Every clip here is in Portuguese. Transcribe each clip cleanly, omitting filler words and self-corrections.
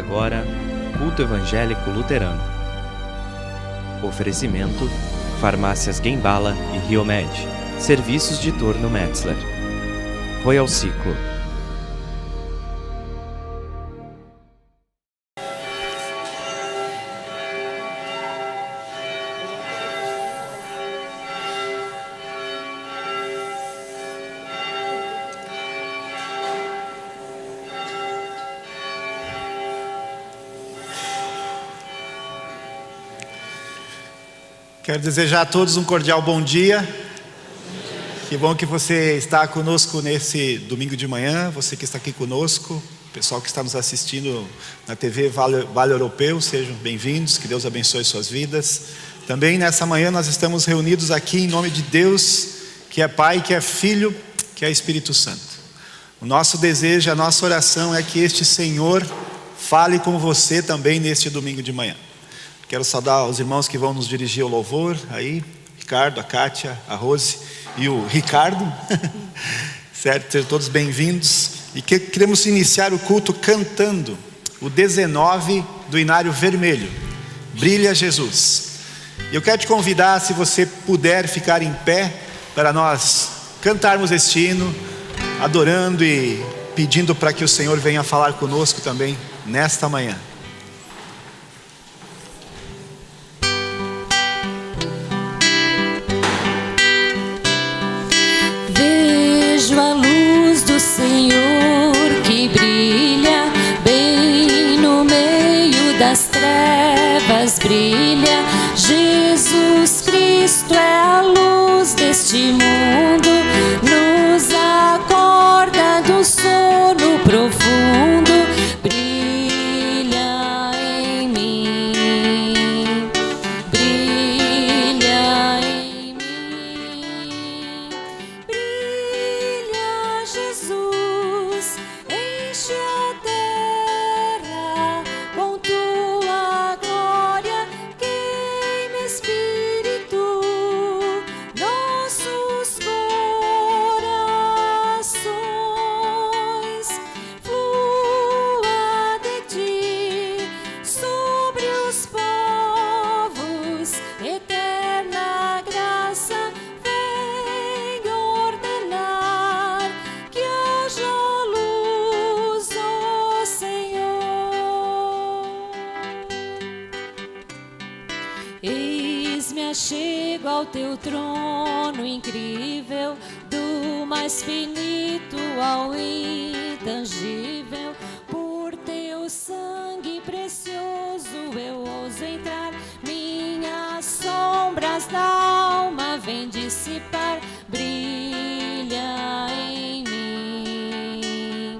agora, Culto Evangélico Luterano. Oferecimento: Farmácias Guembala e Riomed. Serviços de Torno Metzler. Royal Ciclo. Quero desejar a todos um cordial bom dia. Que bom que você está conosco nesse domingo de manhã, você que está aqui conosco, o pessoal que está nos assistindo na TV Vale Europeu, sejam bem-vindos, que Deus abençoe suas vidas. Também nessa manhã nós estamos reunidos aqui em nome de Deus, que é Pai, que é Filho, que é Espírito Santo. O nosso desejo, a nossa oração é que este Senhor fale com você também neste domingo de manhã. Quero saudar os irmãos que vão nos dirigir ao louvor, aí, Ricardo, a Kátia, a Rose e o Ricardo, certo? Sejam todos bem-vindos. E queremos iniciar o culto cantando o 19 do Inário Vermelho, Brilha Jesus. Eu quero te convidar, se você puder ficar em pé, para nós cantarmos este hino, adorando e pedindo para que o Senhor venha falar conosco também nesta manhã. Vejo a luz do Senhor que brilha bem no meio das trevas, brilha. Jesus Cristo é a luz deste mundo, nos acorda do sono profundo. Brilha em mim, brilha em mim, brilha Jesus, enche a terra com tua glória, queima Espírito nossos corações, flua de ti sobre os povos, eterna graça vem ordenar que haja luz, ó Senhor. Eis-me achego ao teu trono incrível, do mais finito ao intangível. Por teu sangue precioso eu ouso entrar, minhas sombras da alma vem dissipar. Brilha em mim,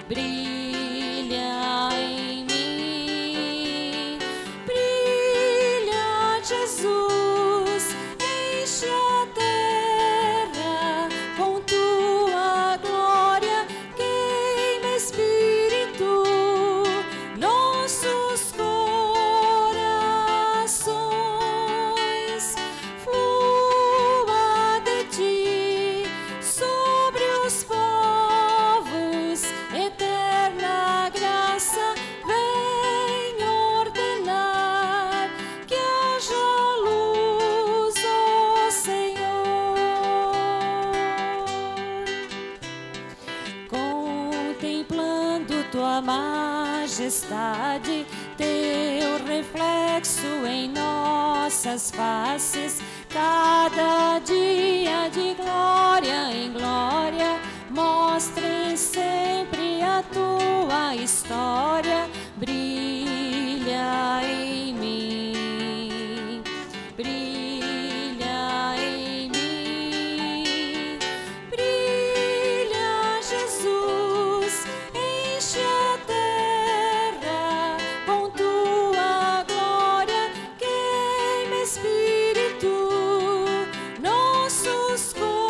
brilha em mim, brilha Jesus, enche a terra com tua glória, queima Espírito nossos corações, flua de ti sobre os povos, eterna graça vem ordenar que haja luz, ó Senhor. Contemplando tua majestade, teu reflexo em nossas faces, cada dia de glória em glória, mostrem sempre a tua história. Brilha em mim, brilha em mim, brilha Jesus, enche a terra com tua glória, queima Espírito nossos corações,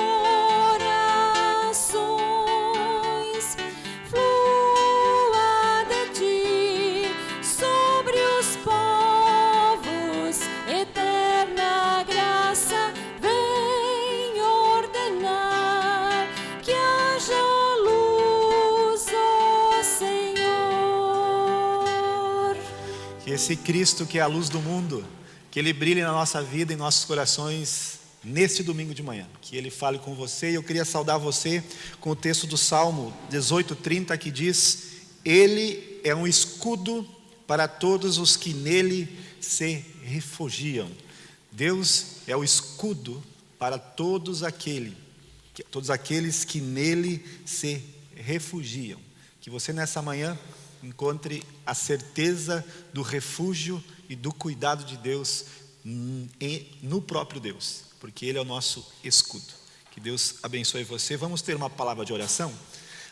flua de ti Que esse Cristo que é a luz do mundo, que Ele brilhe na nossa vida, em nossos corações, neste domingo de manhã. Que Ele fale com você. E eu queria saudar você com o texto do Salmo 18:30, que diz: Ele é um escudo para todos os que nele se refugiam. Deus é o escudo para todos aqueles que nele se refugiam. Que você nessa manhã encontre a certeza do refúgio e do cuidado de Deus no próprio Deus, porque Ele é o nosso escudo. Que Deus abençoe você. Vamos ter uma palavra de oração?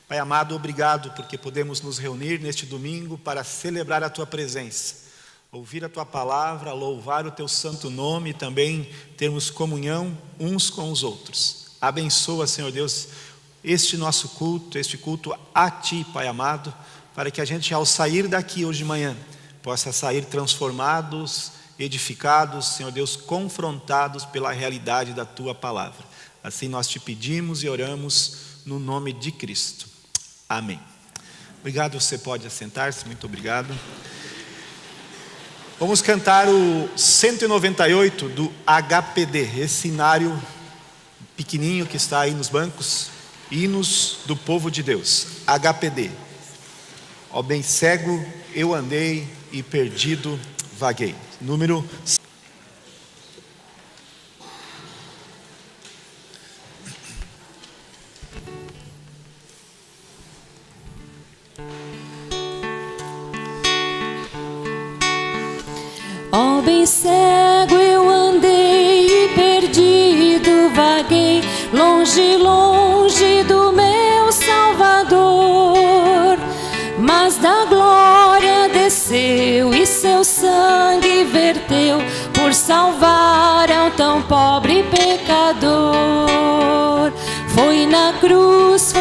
Pai amado, obrigado porque podemos nos reunir neste domingo para celebrar a Tua presença, ouvir a Tua palavra, louvar o Teu santo nome e também termos comunhão uns com os outros. Abençoa, Senhor Deus, este nosso culto, este culto a Ti, Pai amado, para que a gente, ao sair daqui hoje de manhã, possa sair transformados, edificados, Senhor Deus, confrontados pela realidade da Tua palavra. Assim nós Te pedimos e oramos no nome de Cristo. Amém. Obrigado, você pode assentar-se, muito obrigado. Vamos cantar o 198 do HPD, esse hinário pequenininho que está aí nos bancos, hinos do povo de Deus, HPD. Ó bem cego eu andei e perdido vaguei. Número 100. Ó bem cego eu andei e perdido vaguei, longe, longe do meu Salvador. Mas da glória desceu e seu sangue verteu por salvar ao tão pobre pecador. Foi na cruz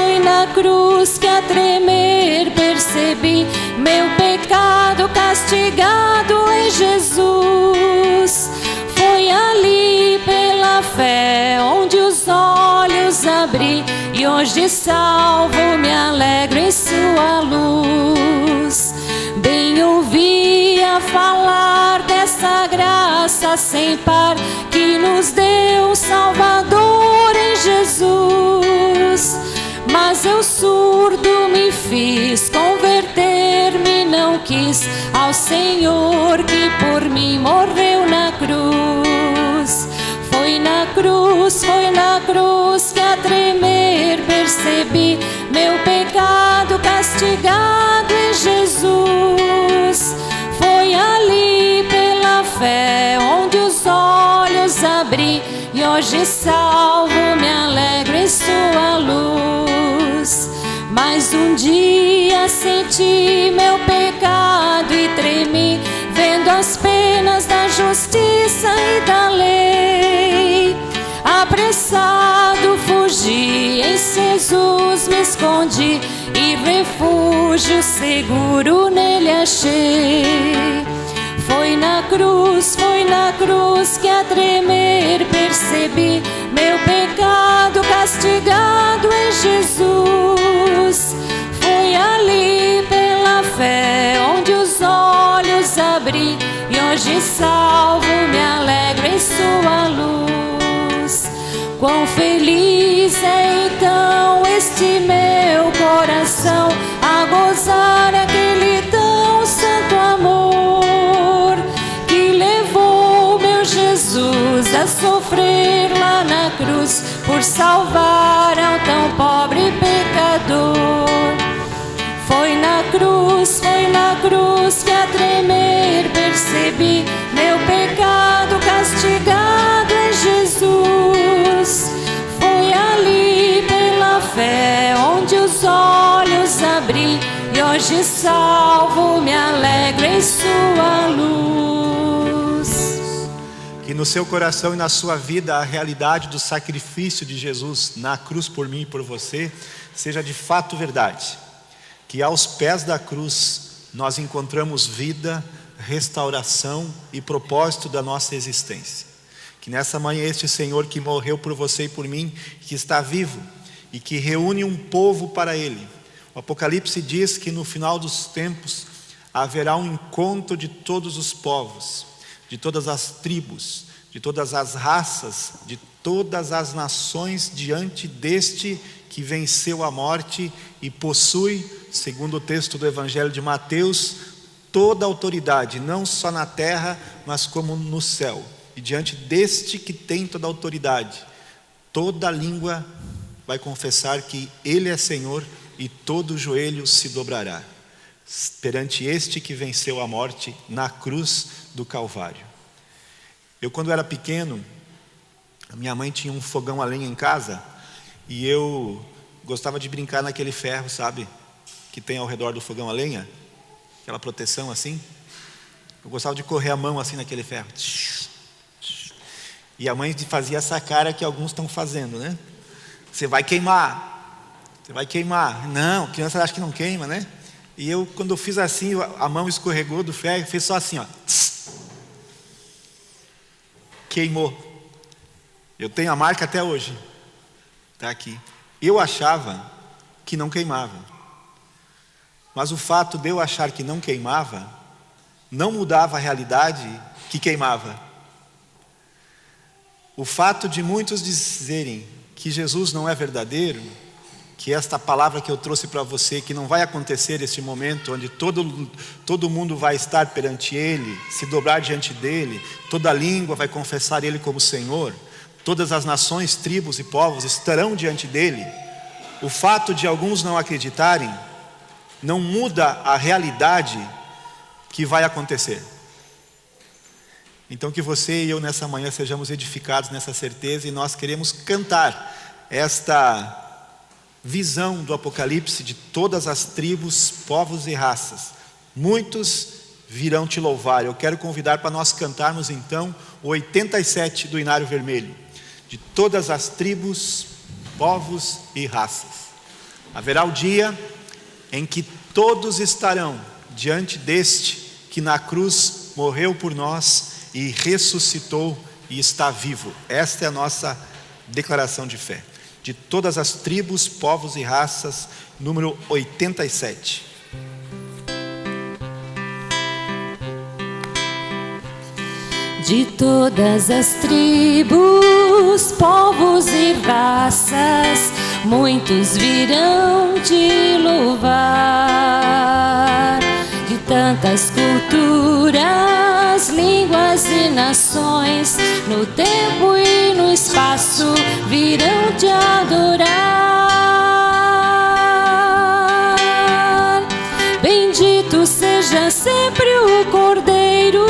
que a tremer percebi meu pecado castigado em Jesus. Foi ali pela fé onde os olhos abri e hoje salvo me alegro em sua luz. Bem ouvia falar dessa graça sem par que nos deu Salvador em Jesus. Mas eu surdo me fiz, converter-me não quis ao Senhor que por mim morreu na cruz. Foi na cruz que a tremer percebi meu pecado castigado em Jesus. Foi ali pela fé onde os olhos abri e hoje salvo me alegro em sua luz. Mas um dia senti meu pecado e tremi, vendo as penas da justiça e da lei. Apressado fugi, em Jesus me escondi e refúgio seguro nele achei. Foi na cruz que a tremer percebi meu pecado castigado em Jesus. Foi ali pela fé onde os olhos abri e hoje salvo me alegro em sua luz. Quão feliz é então este meu coração a gozar aquele tão santo amor que levou meu Jesus a sofrer lá na cruz por salvar ao tão pobre pecador. Foi na cruz que a tremer percebi meu pecado castigado em Jesus. Foi ali pela fé onde os olhos abri e hoje salvo me alegro em sua luz. Que no seu coração e na sua vida a realidade do sacrifício de Jesus na cruz por mim e por você seja de fato verdade. Que aos pés da cruz nós encontramos vida, restauração e propósito da nossa existência. Que nessa manhã este Senhor que morreu por você e por mim, que está vivo e que reúne um povo para Ele. O Apocalipse diz que no final dos tempos haverá um encontro de todos os povos, de todas as tribos, de todas as raças, de todas as nações diante deste que venceu a morte e possui, segundo o texto do Evangelho de Mateus, toda a autoridade, não só na terra, mas como no céu. E diante deste que tem toda a autoridade, toda língua vai confessar que Ele é Senhor e todo joelho se dobrará perante este que venceu a morte na cruz do Calvário. Eu, quando era pequeno, a minha mãe tinha um fogão a lenha em casa e eu gostava de brincar naquele ferro, sabe, que tem ao redor do fogão a lenha, aquela proteção assim. Eu gostava de correr a mão assim naquele ferro. E a mãe fazia essa cara que alguns estão fazendo, né? Você vai queimar, você vai queimar. Não, criança acha que não queima, né? E eu, quando eu fiz assim, a mão escorregou do ferro, fez só assim, ó. Queimou. Eu tenho a marca até hoje. Está aqui. Eu achava que não queimava. Mas o fato de eu achar que não queimava, não mudava a realidade que queimava. O fato de muitos dizerem que Jesus não é verdadeiro, que esta palavra que eu trouxe para você, que não vai acontecer esse momento onde todo mundo vai estar perante Ele, se dobrar diante dEle, toda língua vai confessar Ele como Senhor, todas as nações, tribos e povos estarão diante dEle. O fato de alguns não acreditarem não muda a realidade que vai acontecer. Então que você e eu nessa manhã sejamos edificados nessa certeza, e nós queremos cantar esta visão do Apocalipse de todas as tribos, povos e raças. Muitos virão te louvar. Eu quero convidar para nós cantarmos então o 87 do Inário Vermelho. De todas as tribos, povos e raças. Haverá o dia em que todos estarão diante deste que na cruz morreu por nós e ressuscitou e está vivo. Esta é a nossa declaração de fé. De todas as tribos, povos e raças, número 87. De todas as tribos, povos e raças, muitos virão te louvar. De tantas culturas, línguas e nações, no tempo e no espaço virão te adorar. Bendito seja sempre o Cordeiro,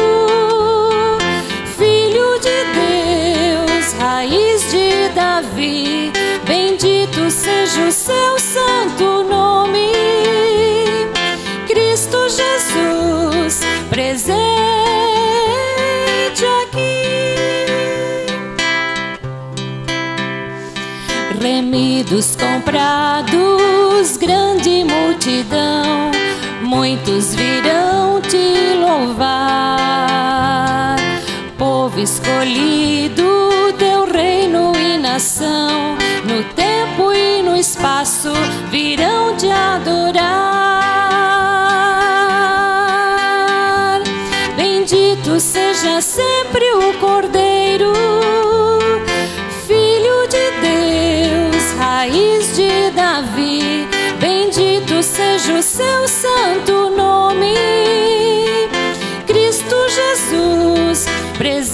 Filho de Deus, raiz de Davi. Bendito seja o seu santo nome, Cristo Jesus, presente aqui. Remidos, comprados, grande multidão, muitos virão te louvar. Povo escolhido, teu reino e nação, no tempo e no espaço virão te adorar. Bendito seja sempre o Cordeiro, Filho de Deus, raiz de Davi. Bendito seja o seu santo nome, Cristo Jesus, presente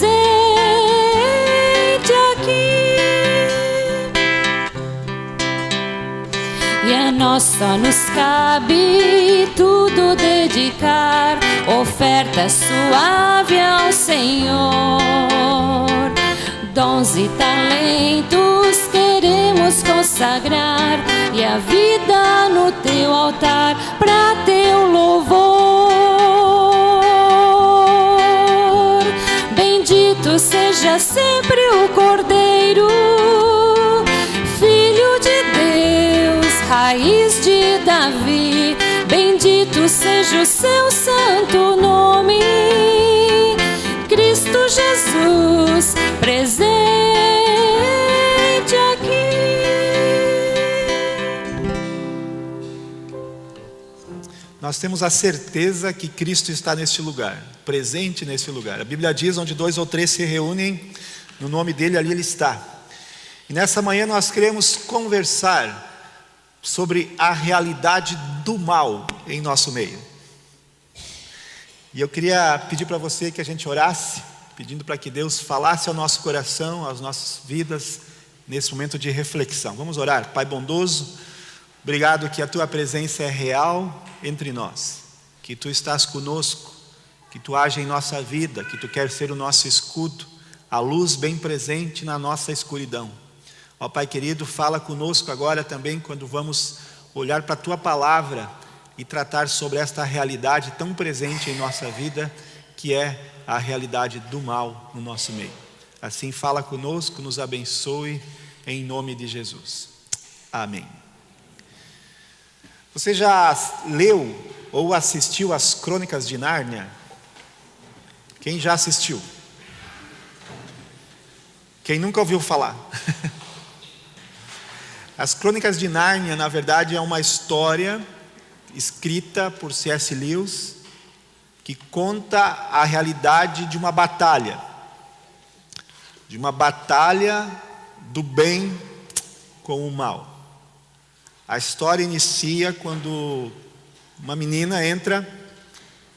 aqui. E a nós só nos cabe tudo dedicar, oferta suave ao Senhor. Dons e talentos queremos consagrar, e a vida no teu altar para teu louvor. Bendito seja sempre o Cordeiro, Filho de Deus, raiz de Davi. Bendito seja o seu santo nome, Cristo Jesus, presente aqui. nós temos a certeza que Cristo está neste lugar, presente neste lugar. A Bíblia diz: onde 2 ou 3 se reúnem no nome dele, ali ele está. E nessa manhã nós queremos conversar sobre a realidade do mal em nosso meio. E eu queria pedir para você que a gente orasse, pedindo para que Deus falasse ao nosso coração, às nossas vidas, nesse momento de reflexão. Vamos orar. Pai bondoso, obrigado que a Tua presença é real entre nós, que Tu estás conosco, que Tu age em nossa vida, que Tu queres ser o nosso escudo, a luz bem presente na nossa escuridão. Ó Pai querido, fala conosco agora também quando vamos olhar para a Tua palavra e tratar sobre esta realidade tão presente em nossa vida, que é a realidade do mal no nosso meio. Assim fala conosco, nos abençoe, em nome de Jesus. Amém. Você já leu ou assistiu às Crônicas de Nárnia? Quem já assistiu? Quem nunca ouviu falar? As Crônicas de Nárnia, na verdade, é uma história escrita por C.S. Lewis, que conta a realidade de uma batalha do bem com o mal. A história inicia quando uma menina entra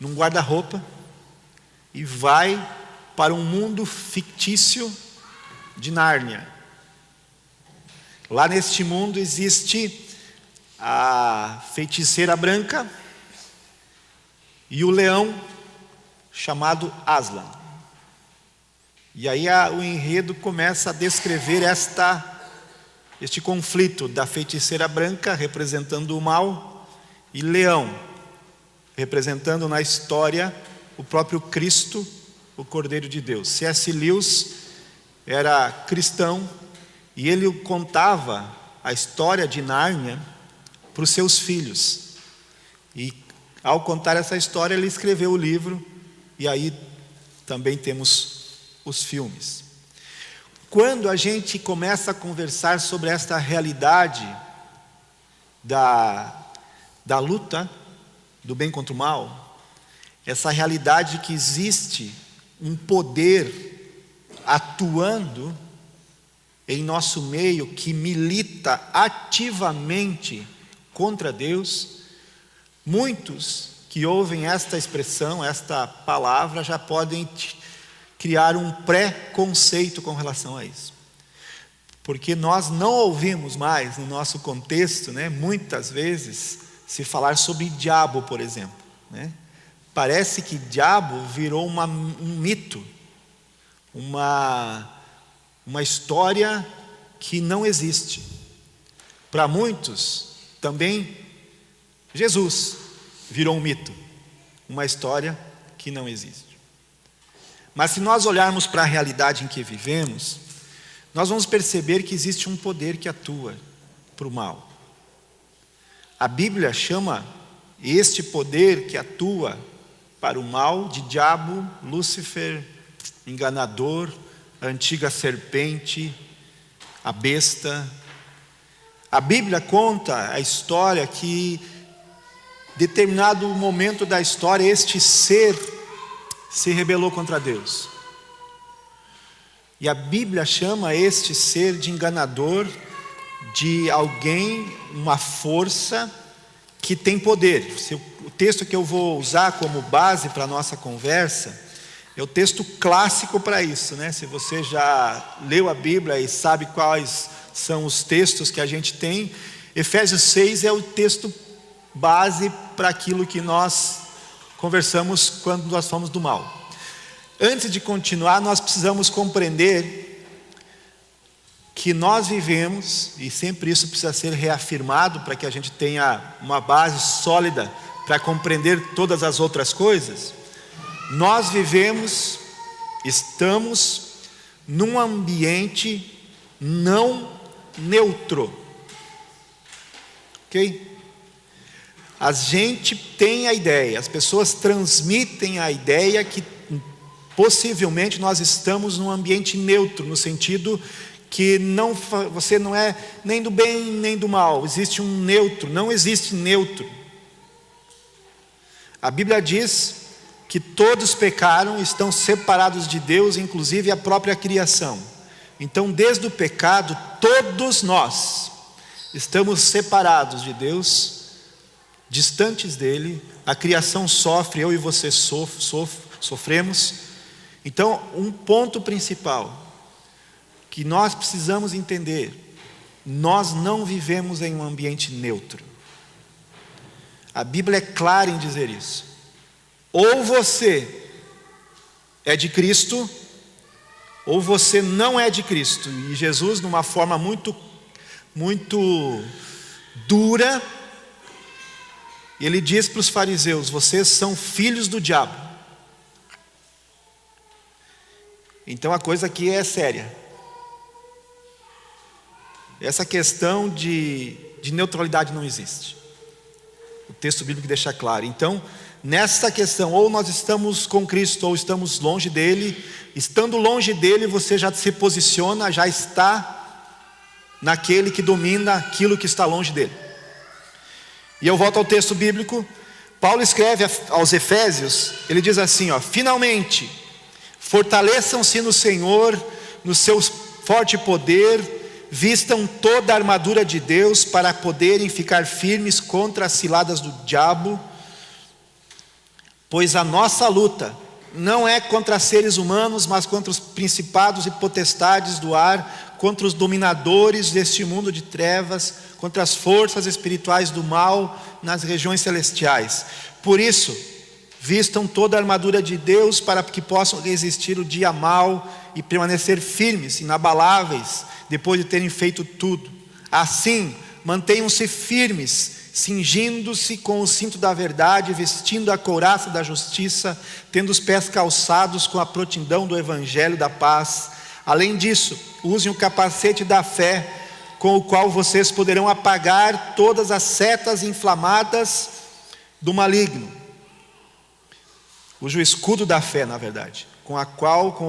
num guarda-roupa e vai para um mundo fictício de Nárnia. Lá neste mundo existe a feiticeira branca e o leão chamado Aslan. E aí o enredo começa a descrever este conflito da feiticeira branca, representando o mal, e leão, representando na história o próprio Cristo, o Cordeiro de Deus. C.S. Lewis era cristão e ele contava a história de Nárnia para os seus filhos. E ao contar essa história, ele escreveu o livro, e aí também temos os filmes. Quando a gente começa a conversar sobre esta realidade da luta do bem contra o mal, essa realidade que existe um poder atuando em nosso meio que milita ativamente contra Deus, muitos que ouvem esta expressão, esta palavra, já podem criar um pré-conceito com relação a isso. Porque nós não ouvimos mais no nosso contexto, muitas vezes, se falar sobre diabo, por exemplo. Parece que diabo virou um mito, uma história que não existe. Para muitos, também, Jesus virou um mito, uma história que não existe. Mas se nós olharmos para a realidade em que vivemos, nós vamos perceber que existe um poder que atua para o mal. A Bíblia chama este poder que atua para o mal de diabo, Lúcifer, enganador, a antiga serpente, a besta. A Bíblia conta a história que, em determinado momento da história, este ser se rebelou contra Deus. E a Bíblia chama este ser de enganador, de alguém, uma força que tem poder. O texto que eu vou usar como base para a nossa conversa é o texto clássico para isso, Se você já leu a Bíblia e sabe quais são os textos que a gente tem, Efésios 6 é o texto base para aquilo que nós conversamos quando nós falamos do mal. Antes de continuar, nós precisamos compreender que nós vivemos, e sempre isso precisa ser reafirmado para que a gente tenha uma base sólida para compreender todas as outras coisas. Nós vivemos, estamos num ambiente não neutro. Ok? A gente tem a ideia, as pessoas transmitem a ideia que possivelmente nós estamos num ambiente neutro, no sentido que você não é nem do bem nem do mal, existe um neutro, não existe neutro. A Bíblia diz que todos pecaram e estão separados de Deus, inclusive a própria criação. Então, desde o pecado, todos nós estamos separados de Deus, distantes dele. A criação sofre, eu e você sofremos. Então, um ponto principal que nós precisamos entender: nós não vivemos em um ambiente neutro. A Bíblia é clara em dizer isso. Ou você é de Cristo, ou você não é de Cristo. E Jesus, numa forma muito dura, ele diz para os fariseus: vocês são filhos do diabo. Então a coisa aqui é séria. Essa questão de neutralidade não existe. O texto bíblico deixa claro. Então, nessa questão, ou nós estamos com Cristo ou estamos longe dele. Estando longe dele, você já se posiciona, já está naquele que domina aquilo que está longe dele. E eu volto ao texto bíblico. Paulo escreve aos Efésios, ele diz assim, finalmente, fortaleçam-se no Senhor, no seu forte poder, vistam toda a armadura de Deus para poderem ficar firmes contra as ciladas do diabo, pois a nossa luta não é contra seres humanos, mas contra os principados e potestades do ar, contra os dominadores deste mundo de trevas, contra as forças espirituais do mal nas regiões celestiais. Por isso, vistam toda a armadura de Deus para que possam resistir o dia mau e permanecer firmes, inabaláveis, depois de terem feito tudo. Assim, mantenham-se firmes, cingindo-se com o cinto da verdade, vestindo a couraça da justiça, tendo os pés calçados com a prontidão do evangelho da paz. Além disso, usem o capacete da fé, com o qual vocês poderão apagar todas as setas inflamadas do maligno. O escudo da fé, na verdade, com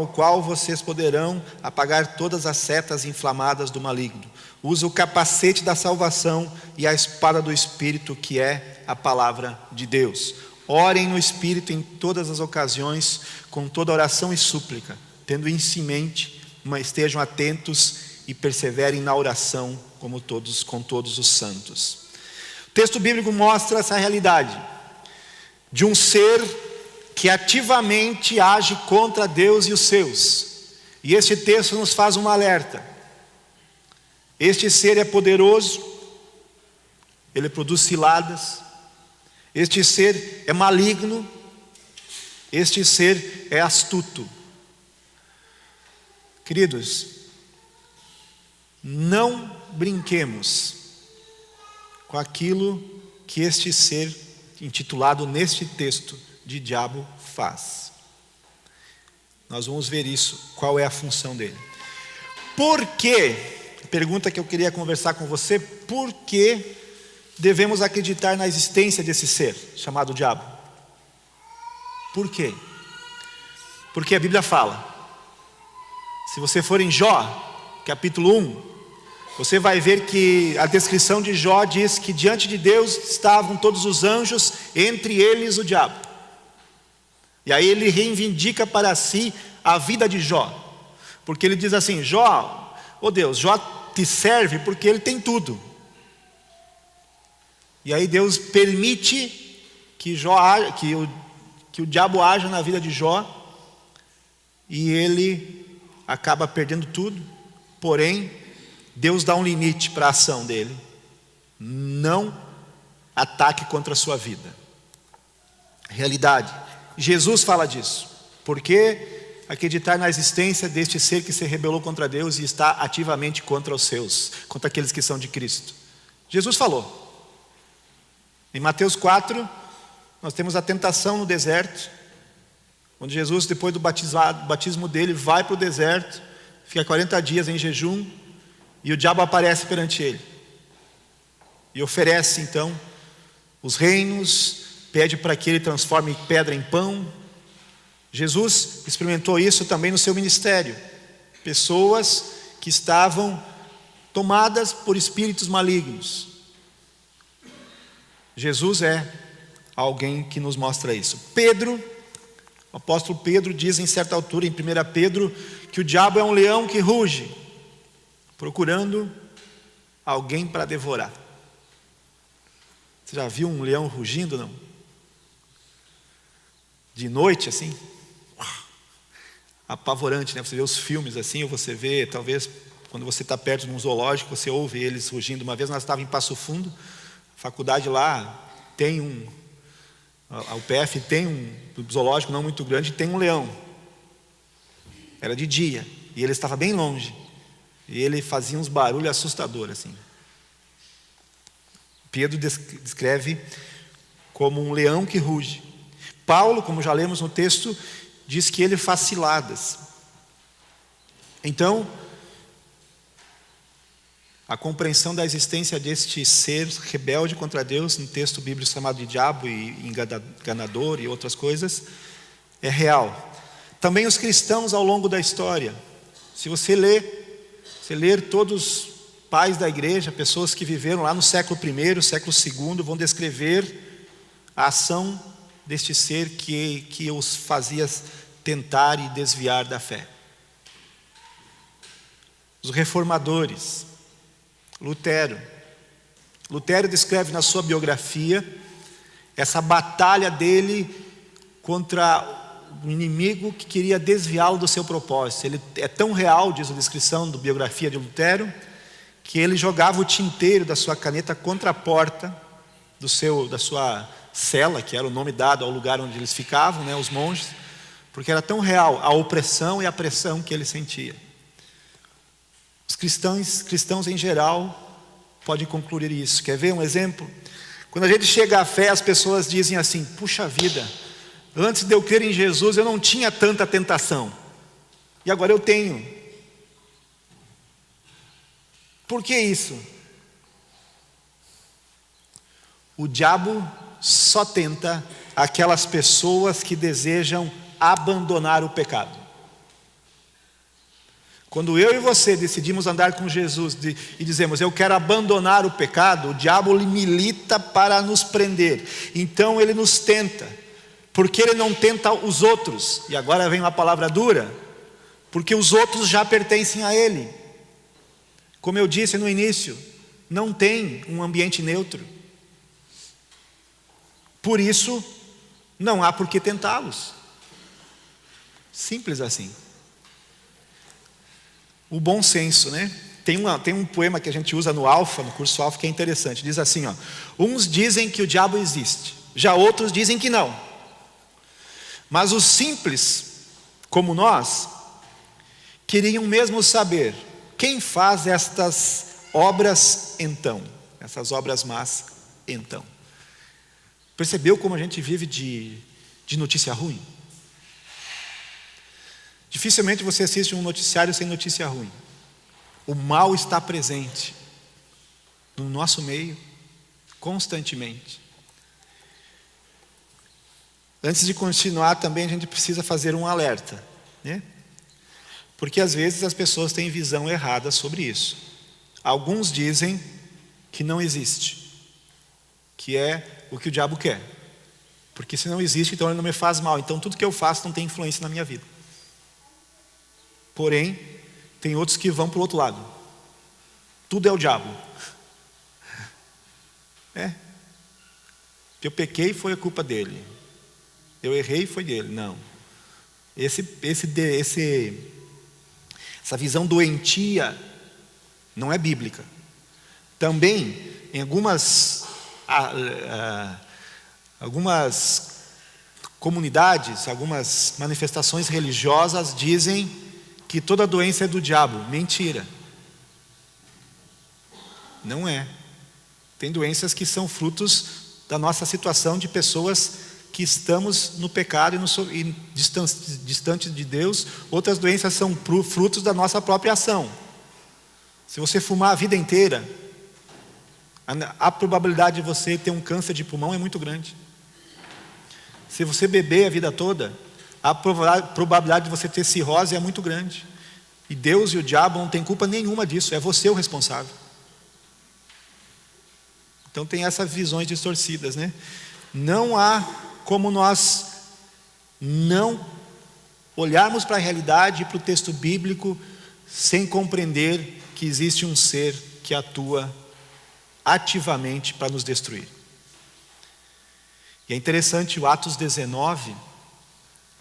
o qual vocês poderão apagar todas as setas inflamadas do maligno. Use o capacete da salvação e a espada do Espírito, que é a palavra de Deus. Orem no Espírito em todas as ocasiões, com toda oração e súplica, tendo isso em mente, mas estejam atentos e perseverem na oração com todos os santos. O texto bíblico mostra essa realidade de um ser que ativamente age contra Deus e os seus. E este texto nos faz um alerta. Este ser é poderoso, ele produz ciladas, este ser é maligno, este ser é astuto. Queridos, não brinquemos com aquilo que este ser, intitulado neste texto, de diabo faz. Nós vamos ver isso, qual é a função dele. Por quê? Pergunta que eu queria conversar com você: por que devemos acreditar na existência desse ser chamado diabo? Por quê? Porque a Bíblia fala. Se você for em Jó, capítulo 1, você vai ver que a descrição de Jó diz que diante de Deus estavam todos os anjos, entre eles o diabo. E aí ele reivindica para si a vida de Jó, porque ele diz assim: Jó, Deus, Jó te serve porque ele tem tudo. E aí Deus permite que o diabo haja na vida de Jó, e ele acaba perdendo tudo. Porém, Deus dá um limite para a ação dele: não ataque contra a sua vida. Realidade. Jesus fala disso. Por que acreditar na existência deste ser que se rebelou contra Deus e está ativamente contra os seus, contra aqueles que são de Cristo? Jesus falou. Em Mateus 4, nós temos a tentação no deserto, onde Jesus, depois do batismo dele, vai para o deserto, fica 40 dias em jejum, e o diabo aparece perante ele e oferece então os reinos, pede para que ele transforme pedra em pão. Jesus experimentou isso também no seu ministério. Pessoas que estavam tomadas por espíritos malignos. Jesus é alguém que nos mostra isso. Pedro, o apóstolo Pedro diz em certa altura, em 1 Pedro, que o diabo é um leão que ruge, procurando alguém para devorar. Você já viu um leão rugindo, não? De noite, assim? Apavorante, né? Você vê os filmes assim, ou você vê, talvez, quando você está perto de um zoológico, você ouve eles rugindo. Uma vez nós estávamos em Passo Fundo, a faculdade lá tem a UPF tem um zoológico não muito grande, tem um leão. Era de dia, e ele estava bem longe. E ele fazia uns barulhos assustadores, assim. Pedro descreve como um leão que ruge. Paulo, como já lemos no texto, diz que ele faz ciladas. Então, a compreensão da existência deste ser rebelde contra Deus, no texto bíblico chamado de diabo e enganador e outras coisas, é real. Também os cristãos ao longo da história, se você ler todos os pais da igreja, pessoas que viveram lá no século I, século II, vão descrever a ação deste ser que os fazia tentar e desviar da fé. Os reformadores, Lutero descreve na sua biografia essa batalha dele contra o inimigo que queria desviá-lo do seu propósito. Ele é tão real, diz a descrição da biografia de Lutero, que ele jogava o tinteiro da sua caneta contra a porta da sua cela, que era o nome dado ao lugar onde eles ficavam, né, os monges, porque era tão real a opressão e a pressão que ele sentia. Os cristãos em geral podem concluir isso. Quer ver um exemplo? Quando a gente chega à fé, as pessoas dizem assim: puxa vida, antes de eu crer em Jesus eu não tinha tanta tentação, e agora eu tenho. Por que isso? O diabo só tenta aquelas pessoas que desejam abandonar o pecado. Quando eu e você decidimos andar com Jesus e dizemos: eu quero abandonar o pecado, o diabo milita para nos prender. Então ele nos tenta. Porque ele não tenta os outros? E agora vem uma palavra dura. Porque os outros já pertencem a ele. Como eu disse no início, não tem um ambiente neutro. Por isso, não há por que tentá-los. Simples assim. O bom senso, né? Tem um poema que a gente usa no Alfa, no curso Alfa, que é interessante. Diz assim, ó: uns dizem que o diabo existe, já outros dizem que não. Mas os simples, como nós, queriam mesmo saber: quem faz estas obras então? Essas obras más então. Percebeu como a gente vive de notícia ruim? Dificilmente você assiste um noticiário sem notícia ruim. O mal está presente no nosso meio, constantemente. Antes de continuar, também a gente precisa fazer um alerta, né? Porque às vezes as pessoas têm visão errada sobre isso. Alguns dizem que não existe, que é o que o diabo quer. Porque se não existe, então ele não me faz mal. Então tudo que eu faço não tem influência na minha vida. Porém, tem outros que vão para o outro lado. Tudo é o diabo. Eu pequei, foi a culpa dele. Eu errei, foi dele. Não. Essa visão doentia não é bíblica. Também, em algumas comunidades, algumas manifestações religiosas dizem que toda doença é do diabo. Mentira. Não é. Tem doenças que são frutos da nossa situação de pessoas que estamos no pecado e distantes de Deus. Outras doenças são frutos da nossa própria ação. Se você fumar a vida inteira, a probabilidade de você ter um câncer de pulmão é muito grande. Se você beber a vida toda, a probabilidade de você ter cirrose é muito grande. E Deus e o diabo não têm culpa nenhuma disso, é você o responsável. Então tem essas visões distorcidas, né? Não há como nós não olharmos para a realidade e para o texto bíblico sem compreender que existe um ser que atua ativamente para nos destruir. E é interessante o Atos 19,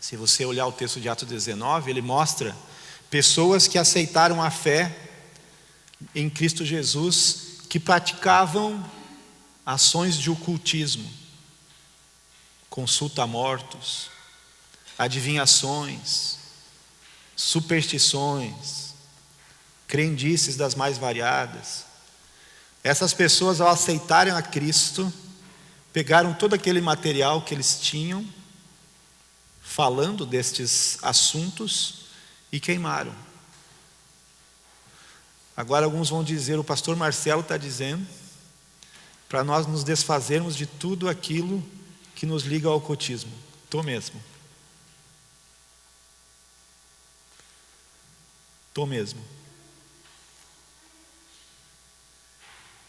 se você olhar o texto de Atos 19, ele mostra pessoas que aceitaram a fé em Cristo Jesus, que praticavam ações de ocultismo, consulta a mortos, adivinhações, superstições, crendices das mais variadas. Essas pessoas, ao aceitarem a Cristo, pegaram todo aquele material que eles tinham, falando destes assuntos, e queimaram. Agora alguns vão dizer, o pastor Marcelo está dizendo, para nós nos desfazermos de tudo aquilo que nos liga ao ocultismo. Tô mesmo.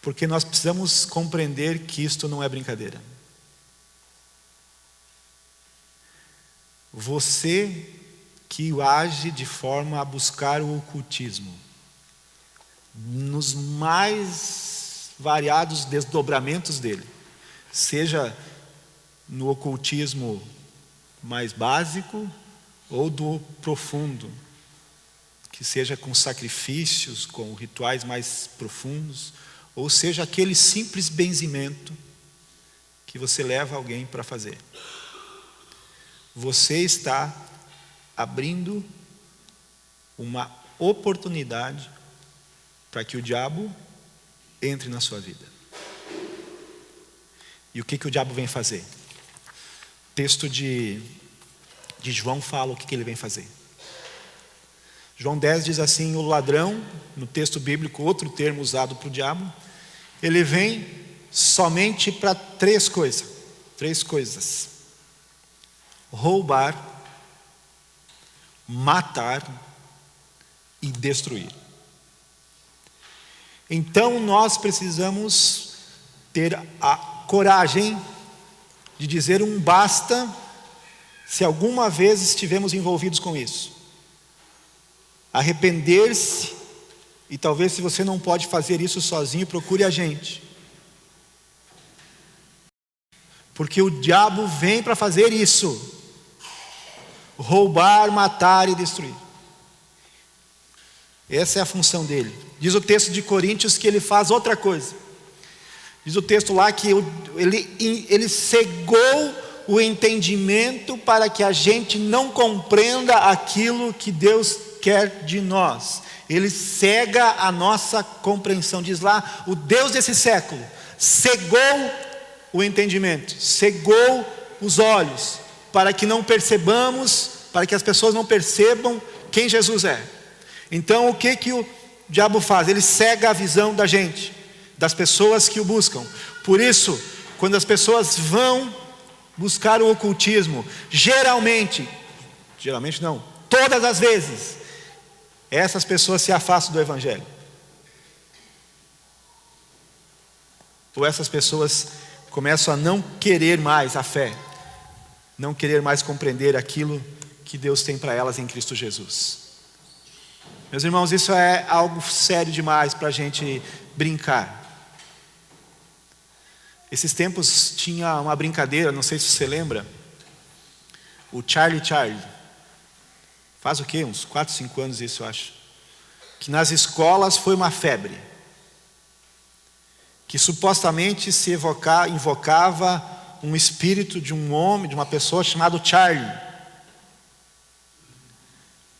Porque nós precisamos compreender que isto não é brincadeira. Você que age de forma a buscar o ocultismo, nos mais variados desdobramentos dele, seja no ocultismo mais básico ou do profundo, que seja com sacrifícios, com rituais mais profundos, ou seja aquele simples benzimento que você leva alguém para fazer. Você está abrindo uma oportunidade para que o diabo entre na sua vida. E o que o diabo vem fazer? O texto de João fala o que ele vem fazer. João 10 diz assim, o ladrão, no texto bíblico, outro termo usado para o diabo, ele vem somente para três coisas. Roubar, matar e destruir. Então nós precisamos ter a coragem de dizer um basta se alguma vez estivemos envolvidos com isso. Arrepender-se, e talvez se você não pode fazer isso sozinho, procure a gente. Porque o diabo vem para fazer isso. Roubar, matar e destruir. Essa é a função dele. Diz o texto de Coríntios que ele faz outra coisa. Diz o texto lá que ele cegou o entendimento para que a gente não compreenda aquilo que Deus quer de nós. Ele cega a nossa compreensão. Diz lá, o Deus desse século cegou o entendimento, cegou os olhos, para que não percebamos, para que as pessoas não percebam quem Jesus é. Então o que o diabo faz? Ele cega a visão da gente, das pessoas que o buscam. Por isso, quando as pessoas vão buscar o ocultismo, geralmente não, todas as vezes, essas pessoas se afastam do Evangelho. Ou essas pessoas começam a não querer mais a fé, não querer mais compreender aquilo que Deus tem para elas em Cristo Jesus. Meus irmãos, isso é algo sério demais para a gente brincar. Esses tempos tinha uma brincadeira, não sei se você lembra, o Charlie. Faz o quê? Uns 4, 5 anos isso, eu acho. Que nas escolas foi uma febre. Que supostamente se invocava um espírito de um homem, de uma pessoa chamado Charlie,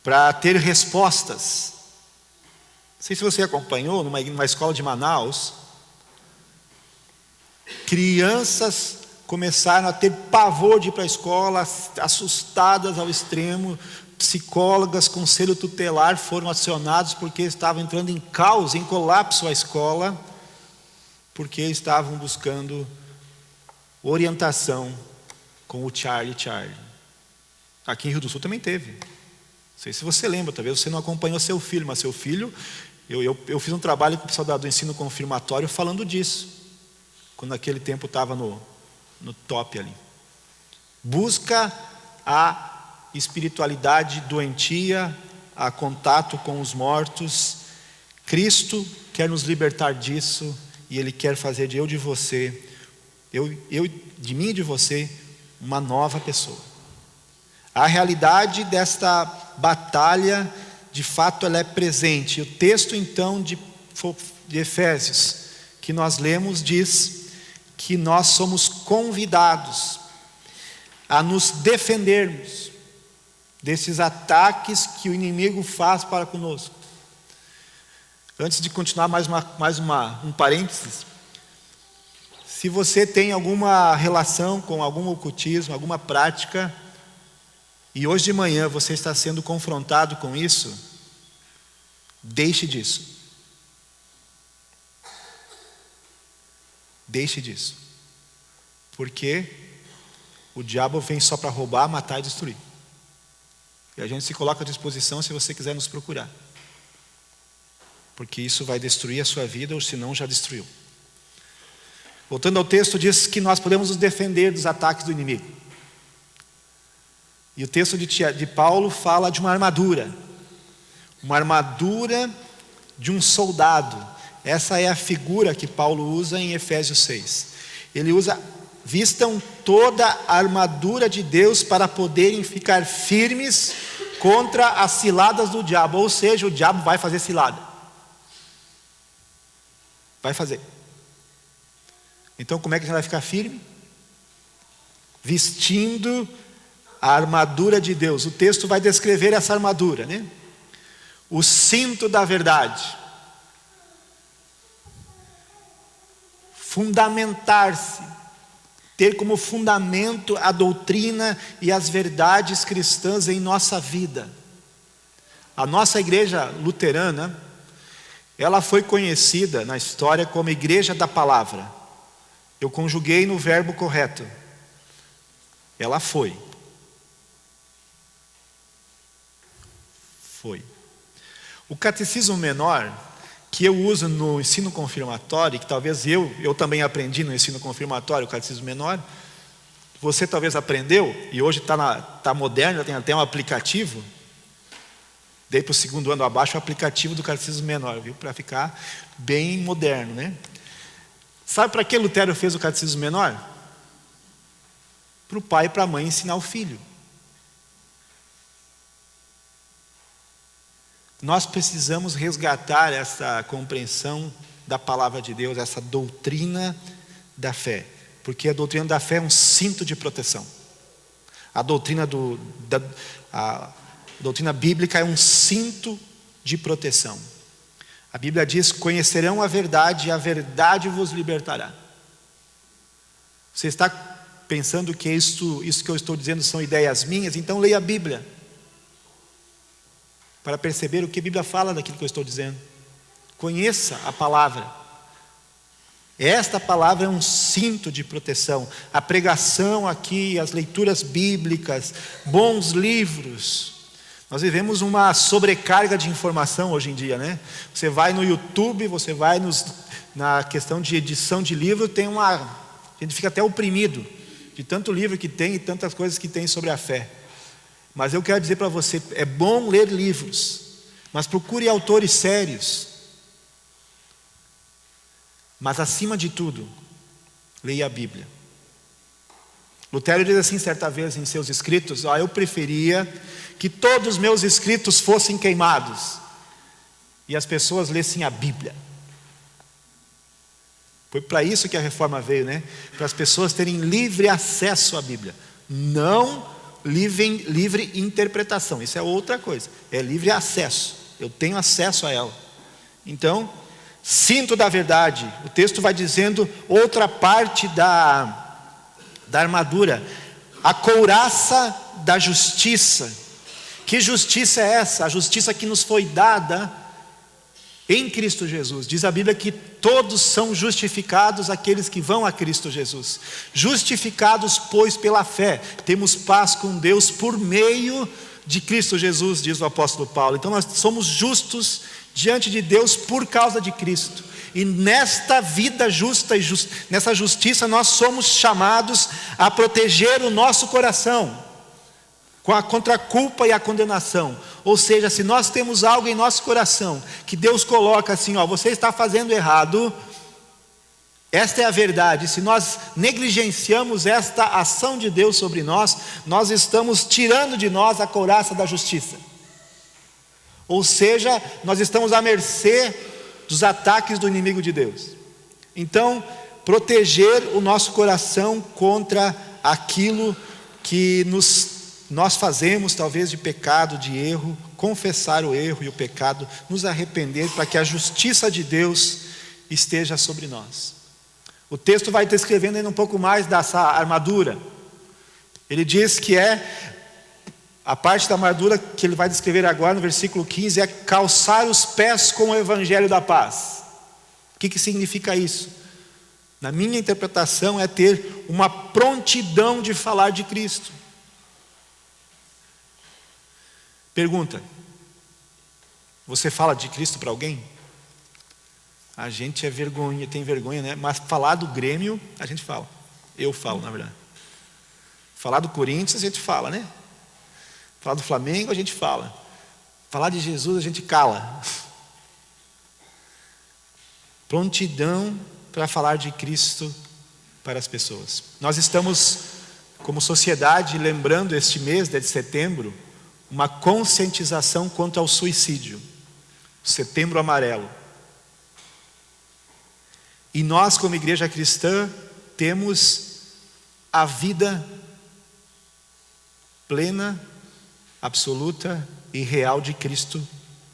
para ter respostas. Não sei se você acompanhou, numa escola de Manaus, crianças começaram a ter pavor de ir para a escola, assustadas ao extremo. Psicólogas, conselho tutelar foram acionados porque estavam entrando em caos, em colapso a escola, porque estavam buscando orientação com o Charlie. Aqui em Rio do Sul também teve. Não sei se você lembra, talvez você não acompanhou seu filho, mas seu filho, eu fiz um trabalho com o pessoal do ensino confirmatório falando disso, quando naquele tempo estava no top ali. Busca a espiritualidade doentia, a contato com os mortos. Cristo quer nos libertar disso e Ele quer fazer de de você, de mim e de você, uma nova pessoa. A realidade desta batalha, de fato, ela é presente. O texto, então, de Efésios, que nós lemos, diz que nós somos convidados a nos defendermos desses ataques que o inimigo faz para conosco. Antes de continuar, um parênteses. Se você tem alguma relação com algum ocultismo, alguma prática, e hoje de manhã você está sendo confrontado com isso, deixe disso. Deixe disso. Porque o diabo vem só para roubar, matar e destruir. E a gente se coloca à disposição se você quiser nos procurar. Porque isso vai destruir a sua vida, ou se não, já destruiu. Voltando ao texto, diz que nós podemos nos defender dos ataques do inimigo. E o texto de Paulo fala de uma armadura. Uma armadura de um soldado. Essa é a figura que Paulo usa em Efésios 6. Ele usa: vistam toda a armadura de Deus para poderem ficar firmes contra as ciladas do diabo. Ou seja, o diabo vai fazer cilada. Vai fazer. Então, como é que a gente vai ficar firme? Vestindo a armadura de Deus. O texto vai descrever essa armadura, né? O cinto da verdade. Fundamentar-se. Ter como fundamento a doutrina e as verdades cristãs em nossa vida. A nossa igreja luterana, ela foi conhecida na história como Igreja da Palavra. Eu conjuguei no verbo correto. Ela foi. Foi. O catecismo menor, que eu uso no ensino confirmatório, que talvez eu também aprendi no ensino confirmatório, o catecismo menor, você talvez aprendeu, e hoje está moderno, tem até um aplicativo. Dei para o segundo ano abaixo o aplicativo do catecismo menor, viu? Para ficar bem moderno, né? Sabe para que Lutero fez o catecismo menor? Para o pai e para a mãe ensinar o filho. Nós precisamos resgatar essa compreensão da palavra de Deus, essa doutrina da fé. Porque a doutrina da fé é um cinto de proteção. A doutrina doutrina bíblica é um cinto de proteção. A Bíblia diz: conhecerão a verdade e a verdade vos libertará. Você está pensando que isso que eu estou dizendo são ideias minhas? Então leia a Bíblia, para perceber o que a Bíblia fala daquilo que eu estou dizendo. Conheça a palavra. Esta palavra é um cinto de proteção. A pregação aqui, as leituras bíblicas, bons livros. Nós vivemos uma sobrecarga de informação hoje em dia, né? Você vai no YouTube, você vai na questão de edição de livro, a gente fica até oprimido de tanto livro que tem e tantas coisas que tem sobre a fé. Mas eu quero dizer para você, é bom ler livros, mas procure autores sérios. Mas acima de tudo, leia a Bíblia. Lutero diz assim certa vez em seus escritos: eu preferia que todos os meus escritos fossem queimados e as pessoas lessem a Bíblia. Foi para isso que a reforma veio, né? Para as pessoas terem livre acesso à Bíblia. Não livre interpretação, isso é outra coisa. É livre acesso, eu tenho acesso a ela. Então, cinto da verdade. O texto vai dizendo outra parte da armadura. A couraça da justiça. Que justiça é essa? A justiça que nos foi dada em Cristo Jesus. Diz a Bíblia que todos são justificados aqueles que vão a Cristo Jesus. Justificados, pois, pela fé, temos paz com Deus por meio de Cristo Jesus, diz o apóstolo Paulo. Então nós somos justos diante de Deus por causa de Cristo. E nesta vida justa e nessa justiça nós somos chamados a proteger o nosso coração contra a culpa e a condenação. Ou seja, se nós temos algo em nosso coração que Deus coloca assim, você está fazendo errado, esta é a verdade. Se nós negligenciamos esta ação de Deus sobre nós, nós estamos tirando de nós a couraça da justiça. Ou seja, nós estamos à mercê dos ataques do inimigo de Deus. Então, proteger o nosso coração contra aquilo que nós fazemos, talvez de pecado, de erro, confessar o erro e o pecado, nos arrepender para que a justiça de Deus esteja sobre nós. O texto vai descrevendo ainda um pouco mais dessa armadura. Ele diz que a parte da armadura que ele vai descrever agora no versículo 15 é calçar os pés com o evangelho da paz. O que significa isso? Na minha interpretação é ter uma prontidão de falar de Cristo. Pergunta: você fala de Cristo para alguém? A gente tem vergonha, né? Mas falar do Grêmio, a gente fala. Eu falo, na verdade. Falar do Corinthians, a gente fala, né? Falar do Flamengo, a gente fala. Falar de Jesus, a gente cala. Prontidão para falar de Cristo para as pessoas. Nós estamos, como sociedade, lembrando este mês de setembro, uma conscientização quanto ao suicídio. Setembro Amarelo. E nós, como igreja cristã, temos a vida plena, absoluta e real de Cristo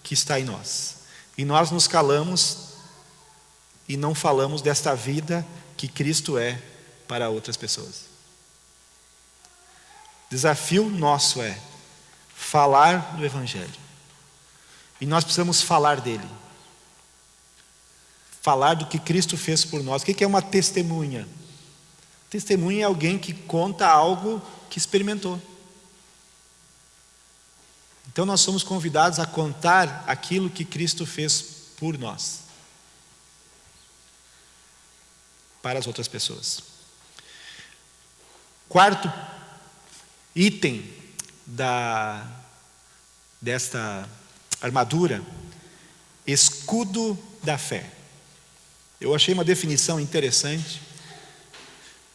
que está em nós. E nós nos calamos e não falamos desta vida que Cristo é para outras pessoas. Desafio nosso é falar do Evangelho. E nós precisamos falar dele. Falar do que Cristo fez por nós. O que é uma testemunha? Testemunha é alguém que conta algo que experimentou. Então nós somos convidados a contar aquilo que Cristo fez por nós, para as outras pessoas. Quarto item desta armadura: escudo da fé. Eu achei uma definição interessante.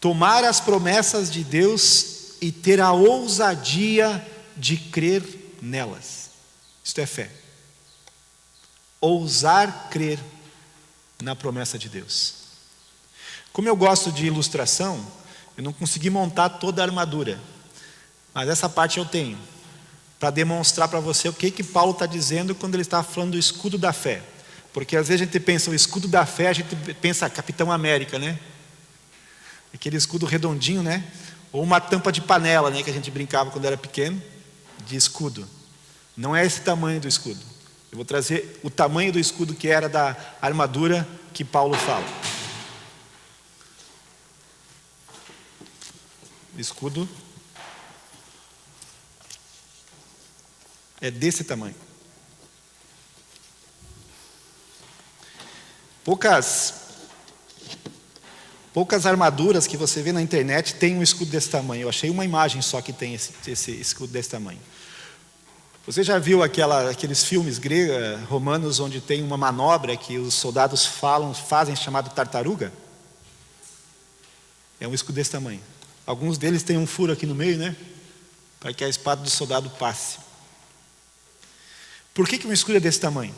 Tomar as promessas de Deus e ter a ousadia de crer nelas. Isto é fé. Ousar crer na promessa de Deus. Como eu gosto de ilustração, eu não consegui montar toda a armadura, mas essa parte eu tenho, para demonstrar para você o que Paulo está dizendo quando ele está falando do escudo da fé. Porque às vezes a gente pensa o escudo da fé, a gente pensa Capitão América, né? Aquele escudo redondinho, né? Ou uma tampa de panela, né? Que a gente brincava quando era pequeno, de escudo. Não é esse tamanho do escudo. Eu vou trazer o tamanho do escudo que era da armadura que Paulo fala. O escudo é desse tamanho. Poucas armaduras que você vê na internet têm um escudo desse tamanho. Eu achei uma imagem só que tem esse escudo desse tamanho. Você já viu aqueles filmes romanos onde tem uma manobra que os soldados fazem chamado tartaruga? É um escudo desse tamanho. Alguns deles têm um furo aqui no meio, né? Para que a espada do soldado passe. Por que um escudo é desse tamanho?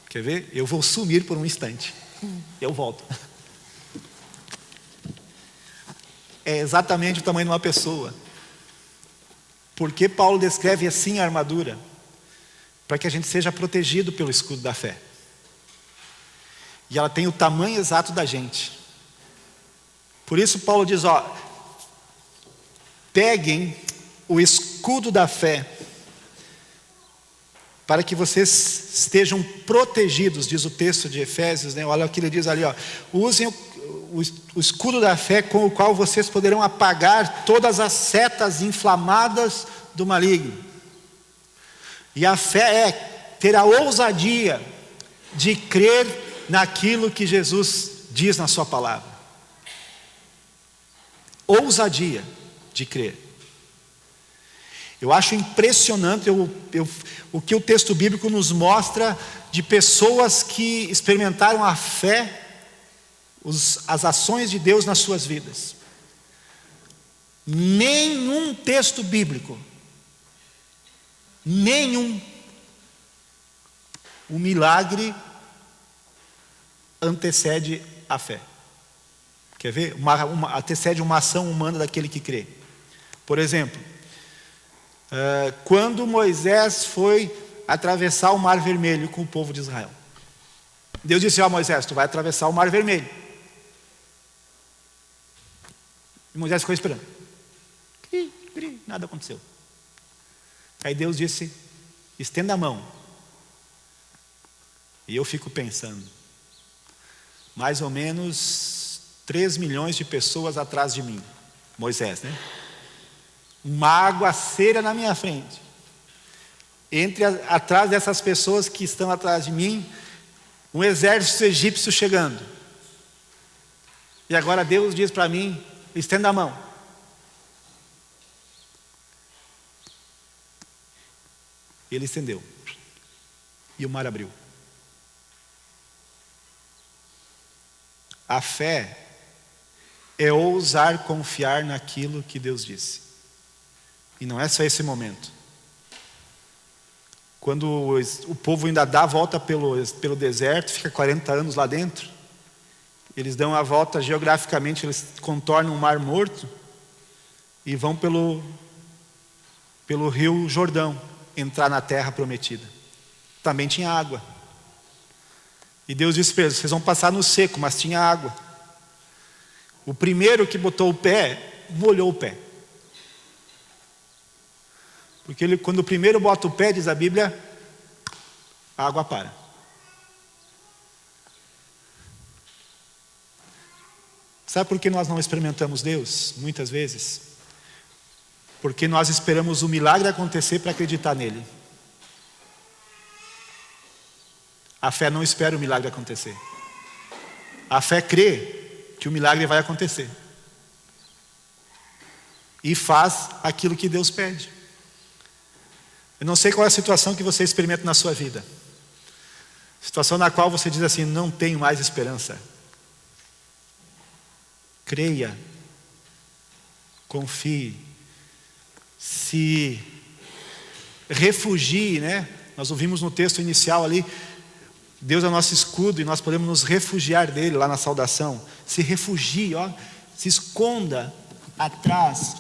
Quer ver? Eu vou sumir por um instante. Eu volto. É exatamente o tamanho de uma pessoa. Por que Paulo descreve assim a armadura? Para que a gente seja protegido pelo escudo da fé. E ela tem o tamanho exato da gente. Por isso Paulo diz, peguem o escudo da fé, para que vocês estejam protegidos, diz o texto de Efésios, né? Olha o que ele diz ali, usem o escudo da fé com o qual vocês poderão apagar todas as setas inflamadas do maligno. E a fé é ter a ousadia de crer naquilo que Jesus diz na sua palavra. Ousadia de crer. Eu acho impressionante o que o texto bíblico nos mostra de pessoas que experimentaram a fé, as ações de Deus nas suas vidas. Nenhum texto bíblico, o milagre antecede a fé. Quer ver? Antecede uma ação humana daquele que crê. Por exemplo, quando Moisés foi atravessar o Mar Vermelho com o povo de Israel, Deus disse: Moisés, tu vai atravessar o Mar Vermelho. E Moisés ficou esperando. Nada aconteceu. Aí Deus disse: estenda a mão. E eu fico pensando, mais ou menos 3 milhões de pessoas atrás de mim, Moisés, né? Uma aguaceira na minha frente. Atrás dessas pessoas que estão atrás de mim, um exército egípcio chegando. E agora Deus diz para mim: estenda a mão. Ele estendeu. E o mar abriu. A fé é ousar confiar naquilo que Deus disse. E não é só esse momento. Quando o povo ainda dá a volta pelo deserto, fica 40 anos lá dentro, eles dão a volta geograficamente, eles contornam o Mar Morto e vão pelo rio Jordão entrar na terra prometida. Também tinha água. E Deus disse para eles: vocês vão passar no seco, mas tinha água. O primeiro que botou o pé, molhou o pé. Porque quando o primeiro bota o pé, diz a Bíblia, a água para. Sabe por que nós não experimentamos Deus, muitas vezes? Porque nós esperamos o milagre acontecer para acreditar nele. A fé não espera o milagre acontecer. A fé crê que o milagre vai acontecer. E faz aquilo que Deus pede. Eu não sei qual é a situação que você experimenta na sua vida. Situação na qual você diz assim: não tenho mais esperança. Creia. Confie. Se refugie, né? Nós ouvimos no texto inicial ali, Deus é o nosso escudo e nós podemos nos refugiar dele lá na saudação. Se refugie, se esconda atrás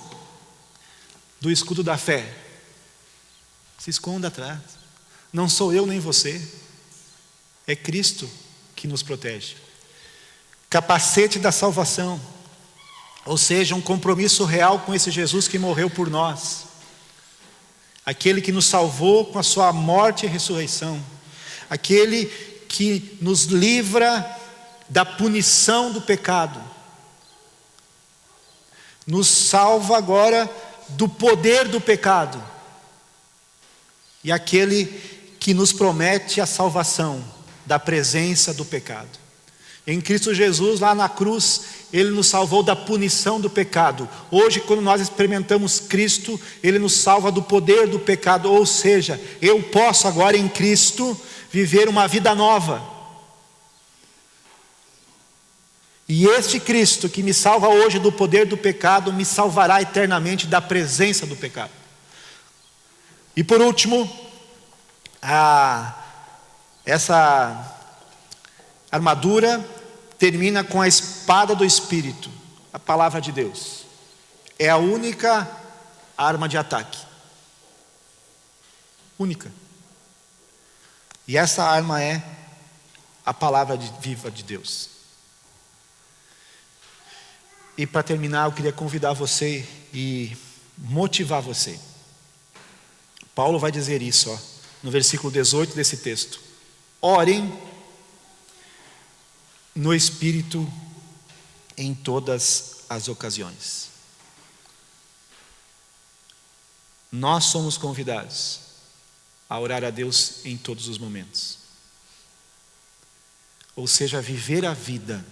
do escudo da fé. Se esconda atrás. Não sou eu nem você. É Cristo que nos protege. Capacete da salvação. Ou seja, um compromisso real com esse Jesus que morreu por nós. Aquele que nos salvou com a sua morte e ressurreição. Aquele que nos livra da punição do pecado. Nos salva agora do poder do pecado. E aquele que nos promete a salvação da presença do pecado. Em Cristo Jesus, lá na cruz, Ele nos salvou da punição do pecado. Hoje, quando nós experimentamos Cristo, Ele nos salva do poder do pecado. Ou seja, eu posso agora em Cristo viver uma vida nova. E este Cristo que me salva hoje do poder do pecado, me salvará eternamente da presença do pecado. E por último, essa armadura termina com a espada do Espírito, a palavra de Deus. É a única arma de ataque. Única. E essa arma é a palavra viva de Deus. E para terminar, eu queria convidar você e motivar você. Paulo vai dizer isso, no versículo 18 desse texto. Orem no Espírito em todas as ocasiões. Nós somos convidados a orar a Deus em todos os momentos. Ou seja, viver a vida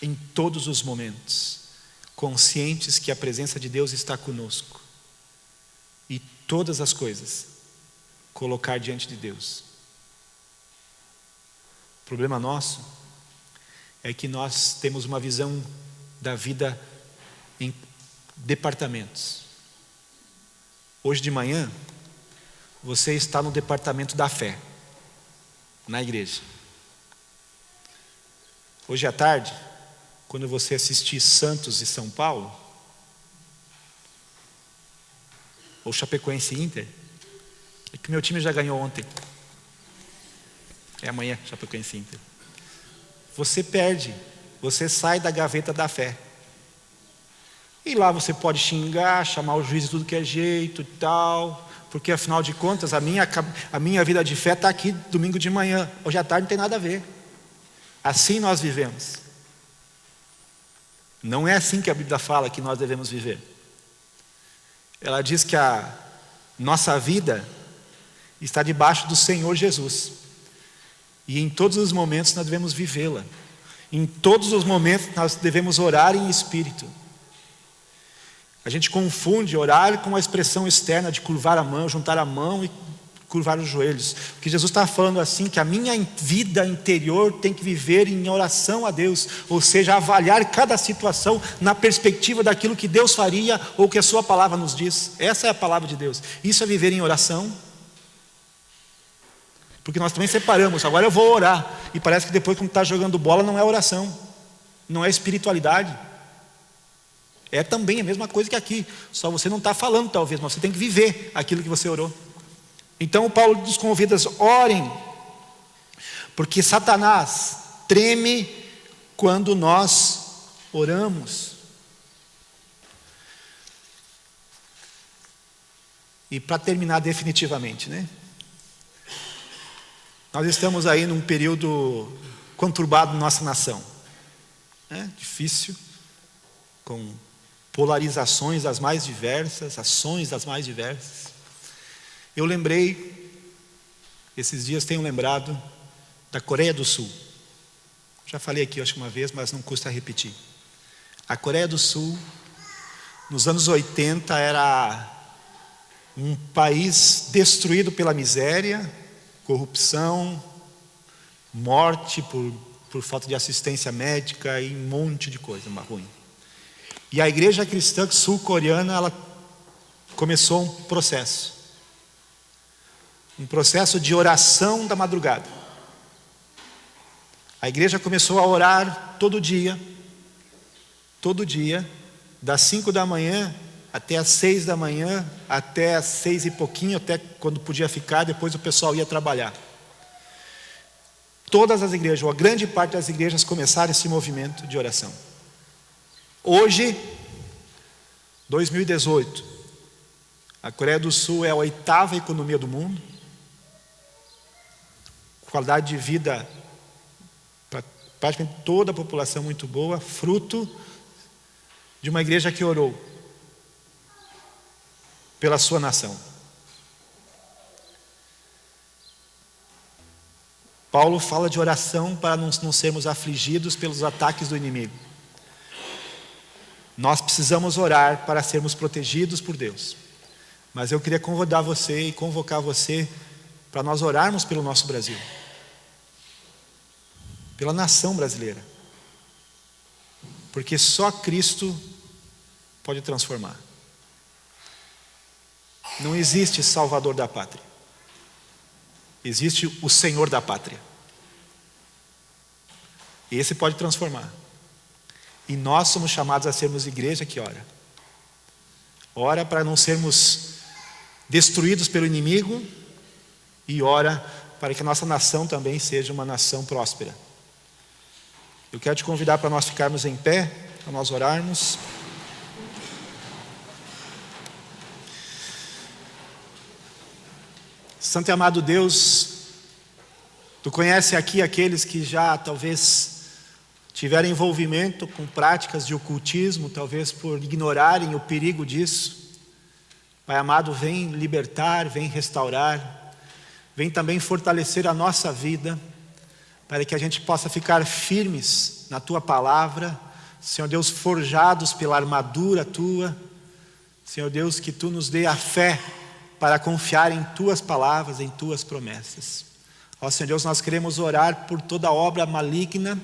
em todos os momentos, conscientes que a presença de Deus está conosco. E todas as coisas colocar diante de Deus. O problema nosso é que nós temos uma visão da vida em departamentos. Hoje de manhã, você está no departamento da fé, na igreja. Hoje à tarde, quando você assistir Santos e São Paulo, ou Chapecoense e Inter, é que meu time já ganhou ontem. É amanhã, Chapecoense e Inter. Você perde, você sai da gaveta da fé. E lá você pode xingar, chamar o juiz de tudo que é jeito e tal, porque afinal de contas a minha vida de fé está aqui domingo de manhã, hoje à tarde não tem nada a ver. Assim nós vivemos. Não é assim que a Bíblia fala que nós devemos viver. Ela diz que a nossa vida está debaixo do Senhor Jesus. E em todos os momentos nós devemos vivê-la. Em todos os momentos nós devemos orar em espírito. A gente confunde orar com a expressão externa de curvar a mão, juntar a mão e curvar os joelhos. Porque Jesus está falando assim, que a minha vida interior tem que viver em oração a Deus. Ou seja, avaliar cada situação na perspectiva daquilo que Deus faria ou que a sua palavra nos diz. Essa é a palavra de Deus. Isso é viver em oração. Porque nós também separamos, agora eu vou orar. E parece que depois quando está jogando bola não é oração. Não é espiritualidade. É também a mesma coisa que aqui. Só você não está falando talvez, mas você tem que viver aquilo que você orou. Então o Paulo nos convida, orem, porque Satanás treme quando nós oramos. E para terminar definitivamente, nós estamos aí num período conturbado na nossa nação, difícil, com polarizações das mais diversas, ações das mais diversas. Eu lembrei, esses dias tenho lembrado da Coreia do Sul. Já falei aqui acho que uma vez, mas não custa repetir. A Coreia do Sul, nos anos 80, era um país destruído pela miséria, corrupção, morte por falta de assistência médica e um monte de coisa ruim. E a igreja cristã sul-coreana, ela começou um processo de oração da madrugada. A igreja começou a orar todo dia, das 5 da manhã até as 6 da manhã, até as 6 e pouquinho, até quando podia ficar, depois o pessoal ia trabalhar. Todas as igrejas, ou a grande parte das igrejas, começaram esse movimento de oração. Hoje, 2018, a Coreia do Sul é a 8ª economia do mundo. Qualidade de vida para praticamente toda a população muito boa, fruto de uma igreja que orou pela sua nação. Paulo fala de oração para não sermos afligidos pelos ataques do inimigo. Nós precisamos orar para sermos protegidos por Deus. Mas eu queria convocar você para nós orarmos pelo nosso Brasil, pela nação brasileira, porque só Cristo pode transformar. Não existe Salvador da pátria, existe o Senhor da pátria. Esse pode transformar. E nós somos chamados a sermos igreja que ora. Ora para não sermos destruídos pelo inimigo, e ora para que a nossa nação também seja uma nação próspera. Eu quero te convidar para nós ficarmos em pé, para nós orarmos. Santo e amado Deus, Tu conhece aqui aqueles que já talvez tiveram envolvimento com práticas de ocultismo, talvez por ignorarem o perigo disso, Pai amado, vem libertar, vem restaurar, vem também fortalecer a nossa vida, para que a gente possa ficar firmes na Tua palavra, Senhor Deus, forjados pela armadura Tua, Senhor Deus, que Tu nos dê a fé para confiar em Tuas palavras, em Tuas promessas. Ó Senhor Deus, nós queremos orar por toda obra maligna,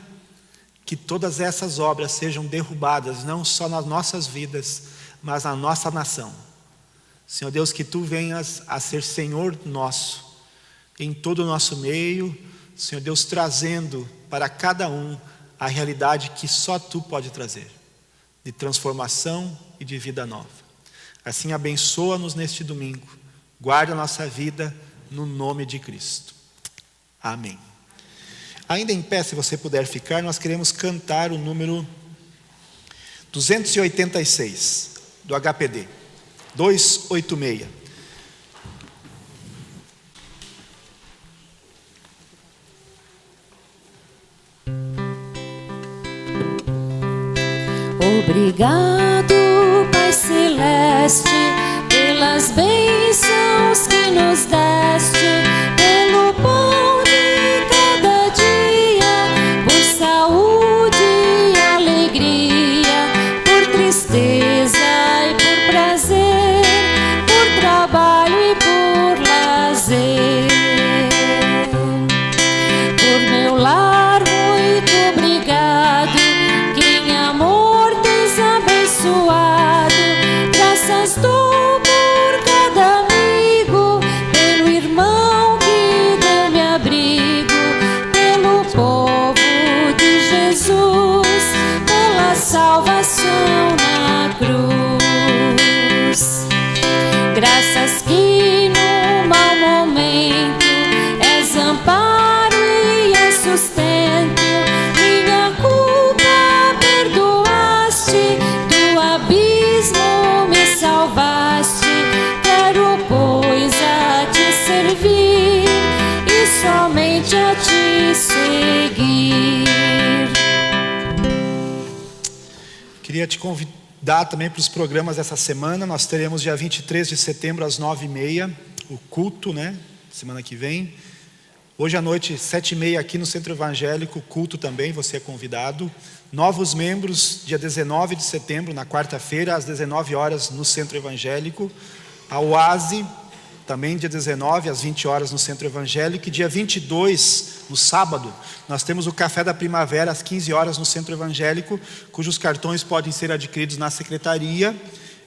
que todas essas obras sejam derrubadas, não só nas nossas vidas, mas na nossa nação. Senhor Deus, que Tu venhas a ser Senhor nosso, em todo o nosso meio, Senhor Deus, trazendo para cada um a realidade que só Tu pode trazer, de transformação e de vida nova. Assim abençoa-nos neste domingo, guarda a nossa vida no nome de Cristo. Amém. Ainda em pé, se você puder ficar, nós queremos cantar o número 286 do HPD, 286. Obrigado, Pai Celeste, pelas bênçãos que nos deste, pelo pão de cada dia, por saúde e alegria, por tristeza e por prazer, por trabalho e por lazer. Por meu lar, muito obrigado, que em amor tens abençoado. Graças dou por cada amigo, pelo irmão que deu-me abrigo, pelo povo de Jesus, pela salvação na cruz. Graças que no mau momento és amparo e és sustento, minha culpa perdoaste, do abismo me salvaste. Quero, pois, a Te servir e somente a Te seguir. Queria te convidar também para os programas dessa semana. Nós teremos dia 23 de setembro às 9h30, o culto, né? Semana que vem. Hoje à noite, 7h30 aqui no Centro Evangélico, culto também, você é convidado. Novos membros, dia 19 de setembro, na quarta-feira, às 19 horas no Centro Evangélico. A Oase, também dia 19, às 20 horas no Centro Evangélico. E dia 22, no sábado, nós temos o Café da Primavera, às 15 horas no Centro Evangélico, cujos cartões podem ser adquiridos na secretaria.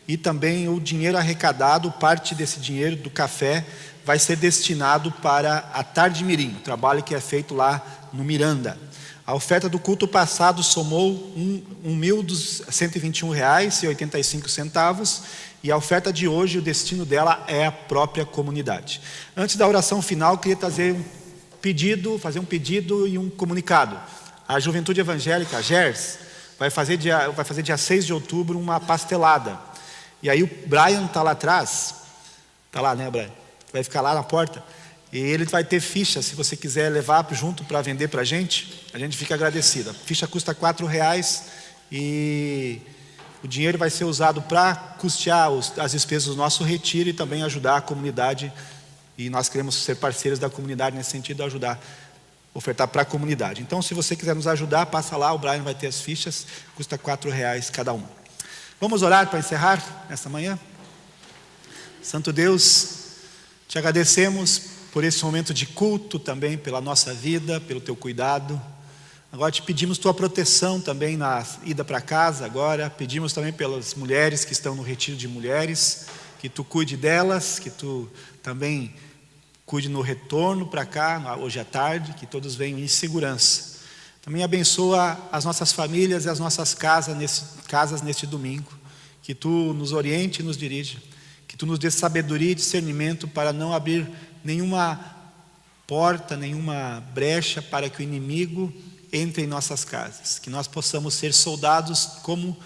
E também o dinheiro arrecadado, parte desse dinheiro do café, vai ser destinado para a Tarde Mirim, o trabalho que é feito lá no Miranda. A oferta do culto passado somou R$1.121,85, e a oferta de hoje, o destino dela é a própria comunidade. Antes da oração final, eu queria fazer um pedido e um comunicado. A Juventude Evangélica, a GERS, vai fazer dia 6 de outubro uma pastelada. E aí o Brian está lá atrás, está lá, né, Brian? Vai ficar lá na porta, e ele vai ter ficha, se você quiser levar junto para vender para a gente fica agradecido. A ficha custa R$4 e o dinheiro vai ser usado para custear as despesas do nosso retiro e também ajudar a comunidade, e nós queremos ser parceiros da comunidade nesse sentido, ajudar, ofertar para a comunidade. Então, se você quiser nos ajudar, passa lá, o Brian vai ter as fichas, custa R$4 cada uma. Vamos orar para encerrar nessa manhã? Santo Deus, te agradecemos por esse momento de culto também, pela nossa vida, pelo Teu cuidado. Agora te pedimos Tua proteção também na ida para casa agora. Pedimos também pelas mulheres que estão no retiro de mulheres, que Tu cuide delas, que Tu também cuide no retorno para cá, hoje à tarde, que todos venham em segurança. Também abençoa as nossas famílias e as nossas casas neste domingo. Que Tu nos oriente e nos dirija. Que Tu nos dê sabedoria e discernimento para não abrir nenhuma porta, nenhuma brecha para que o inimigo entre em nossas casas. Que nós possamos ser soldados como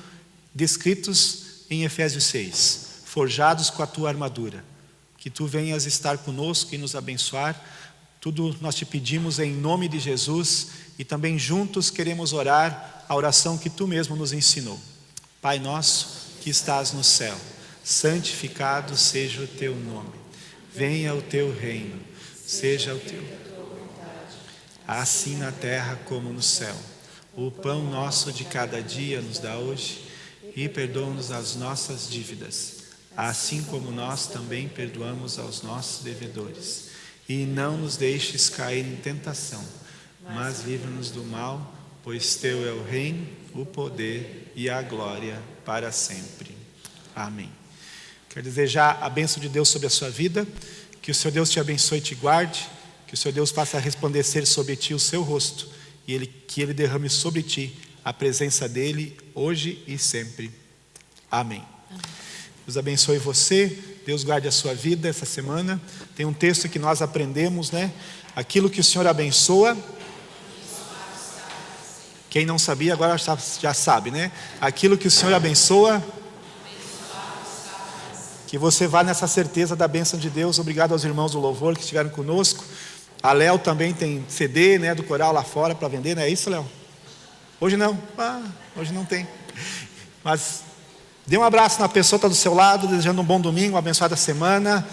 descritos em Efésios 6, forjados com a Tua armadura. Que Tu venhas estar conosco e nos abençoar Tudo nós te pedimos em nome de Jesus e também juntos queremos orar a oração que tu mesmo nos ensinou. Pai nosso que estás no céu, santificado seja o teu nome. Venha o teu reino, seja o teu assim na terra como no céu. O pão nosso de cada dia nos dá hoje e perdoa-nos as nossas dívidas, assim como nós também perdoamos aos nossos devedores. E não nos deixes cair em tentação, mas livra-nos do mal, pois teu é o reino, o poder e a glória para sempre. Amém. Quero desejar a bênção de Deus sobre a sua vida, que o Senhor Deus te abençoe e te guarde, que o Senhor Deus faça resplandecer sobre ti o seu rosto e que Ele derrame sobre ti a presença dEle hoje e sempre. Amém. Deus abençoe você, Deus guarde a sua vida essa semana. Tem um texto que nós aprendemos, né? Aquilo que o Senhor abençoa, quem não sabia agora já sabe, né? Aquilo que o Senhor abençoa, que você vá nessa certeza da bênção de Deus. Obrigado aos irmãos do louvor que estiveram conosco. A Léo também tem CD, né, do coral lá fora para vender, não é isso, Léo? Hoje não, hoje não tem. Mas dê um abraço na pessoa que está do seu lado, desejando um bom domingo, uma abençoada semana.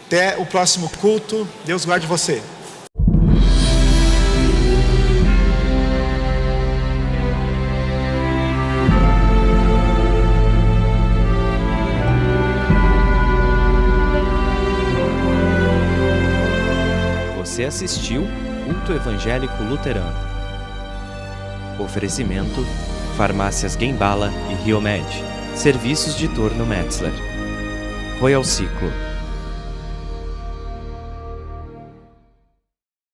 Até o próximo culto. Deus guarde você. Você assistiu Culto Evangélico Luterano. Oferecimento: Farmácias Gembala e Riomed. Serviços de Torno Metzler. Royal Ciclo.